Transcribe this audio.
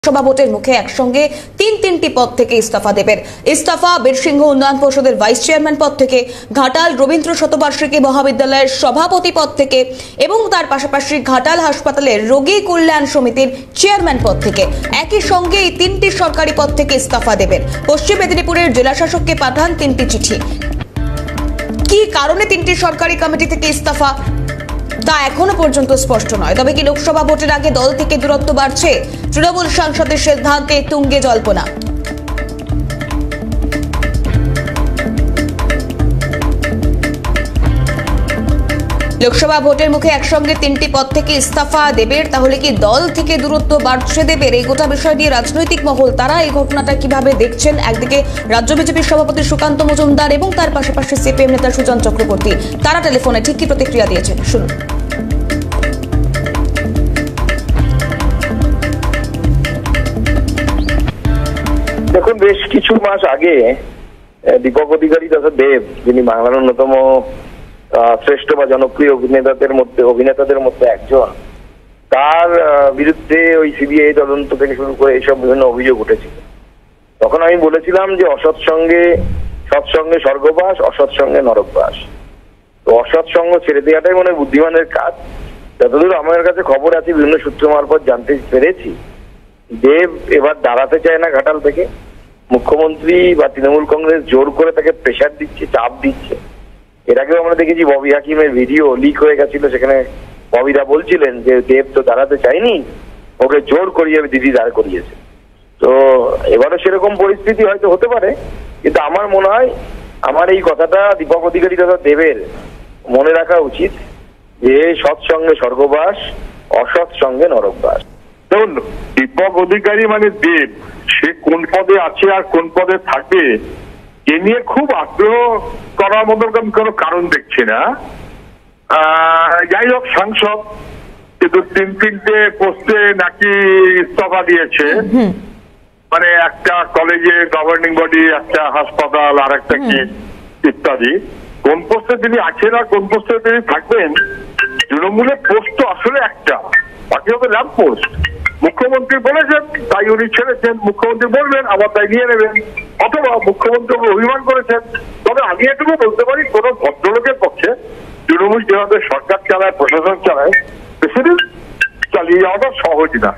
লোকসভা ভোটের মুখে একসঙ্গে তিনটি পদ থেকে ইস্তফা দেবেন। ইস্তফা বীরসিংহ উন্নয়ন পর্ষদের ভাইস চেয়ারম্যান পদ থেকে, ঘাটাল রবীন্দ্র শতবার্ষিকী মহাবিদ্যালয়ের সভাপতি পদ থেকে এবং তার পাশাপাশি ঘাটাল হাসপাতালের রোগী কল্যাণ সমিতির চেয়ারম্যান পদ থেকে। একই সঙ্গে এই তিনটি সরকারি পদ থেকে ইস্তফা দেবেন। পশ্চিম মেদিনীপুরের জেলাশাসককে পাঠান তিনটি চিঠি। কি কারণে তিনটি সরকারি কমিটি থেকে ইস্তফা তা এখনো পর্যন্ত স্পষ্ট নয়। তবে কি লোকসভা ভোটের আগে দল থেকে দূরত্ব বাড়ছে? তৃণমূল সাংসদের সিদ্ধান্তে তুঙ্গে জল্পনা। লোকসভা ভোটের মুখে একসঙ্গে তিনটি পদ থেকে ইস্তফা দেবের, তাহলে কি দল থেকে দূরত্ব বাড়ছে দেবের? এই গোটা বিষয় নিয়ে রাজনৈতিক মহল তারা এই ঘটনাটা কিভাবে দেখছেন? একদিকে রাজ্য বিজেপির সভাপতি সুকান্ত মজুমদার এবং তার পাশাপাশি সিপিএম নেতা সুজন চক্রবর্তী, তারা টেলিফোনে ঠিক কি প্রতিক্রিয়া দিয়েছেন শুনুন। দেখুন, বেশ কিছু মাস আগে দীপক অধিকারী তথা দেব, যিনি বাংলার অন্যতম শ্রেষ্ঠ বা জনপ্রিয় অভিনেতাদের মধ্যে একজন, তার বিরুদ্ধে ওই সিবিআই তদন্ত থেকে শুরু করে এইসব বিভিন্ন অভিযোগ উঠেছিল। তখন আমি বলেছিলাম যে অসৎসঙ্গে সৎসঙ্গে স্বর্গবাস, অসৎসঙ্গে নরকবাস। তো অসৎসঙ্গ ছেড়ে দেওয়াটাই মনে হয় বুদ্ধিমানের কাজ। যতদূর আমার কাছে খবর আছে, বিভিন্ন সূত্র মারফত জানতে পেরেছি, দেব এবার দাঁড়াতে চায় না ঘাটাল থেকে। মুখ্যমন্ত্রী বা তৃণমূল কংগ্রেস জোর করে তাকে প্রেশার দিচ্ছে, চাপ দিচ্ছে। এর আগেও আমরা দেখেছি ববি হাকিমের ভিডিও লিক হয়ে গেছিল, সেখানে ববিদা বলছিলেন যে দেব তো দাঁড়াতে চায়নি, ওকে জোর করিয়ে দিদি দাঁড় করিয়েছে। তো এবারও সেরকম পরিস্থিতি হয়তো হতে পারে, কিন্তু আমার মনে হয় আমার এই কথাটা দীপক অধিকারী তথা দেবের মনে রাখা উচিত যে সৎসঙ্গে স্বর্গবাস, অসৎ সঙ্গে নরকবাস। দেখুন, দীপক অধিকারী মানে দেব, সে কোন পদে আছে আর কোন পদে থাকবে এ নিয়ে খুব আগ্রহ করার মতো কোনো কারণ দেখছি না। যাই হোক, সাংসদ কিন্তু তিনটে পোস্টে নাকি ইস্তফা দিয়েছে। মানে একটা কলেজে গভর্নিং বডি, একটা হাসপাতাল, আর একটা কি ইত্যাদি। কোন পোস্টে তিনি আছেন আর কোন পোস্টে তিনি থাকবেন, তৃণমূলের পোস্ট তো আসলে একটা, বাকি হবে ল্যাম্প পোস্ট। মুখ্যমন্ত্রী বলেছেন তাই উনি ছেড়েছেন, মুখ্যমন্ত্রী বলবেন আবার তাই নিয়ে নেবেন, অথবা মুখ্যমন্ত্রী অভিমান করেছেন। তবে আমি এটুকু বলতে পারি, কোন ভদ্রলোকের পক্ষে তৃণমূল যেভাবে সরকার চালায়, প্রশাসন চালায়, প্রেসিডেন্ট চালিয়ে যাওয়াটা সহজ না।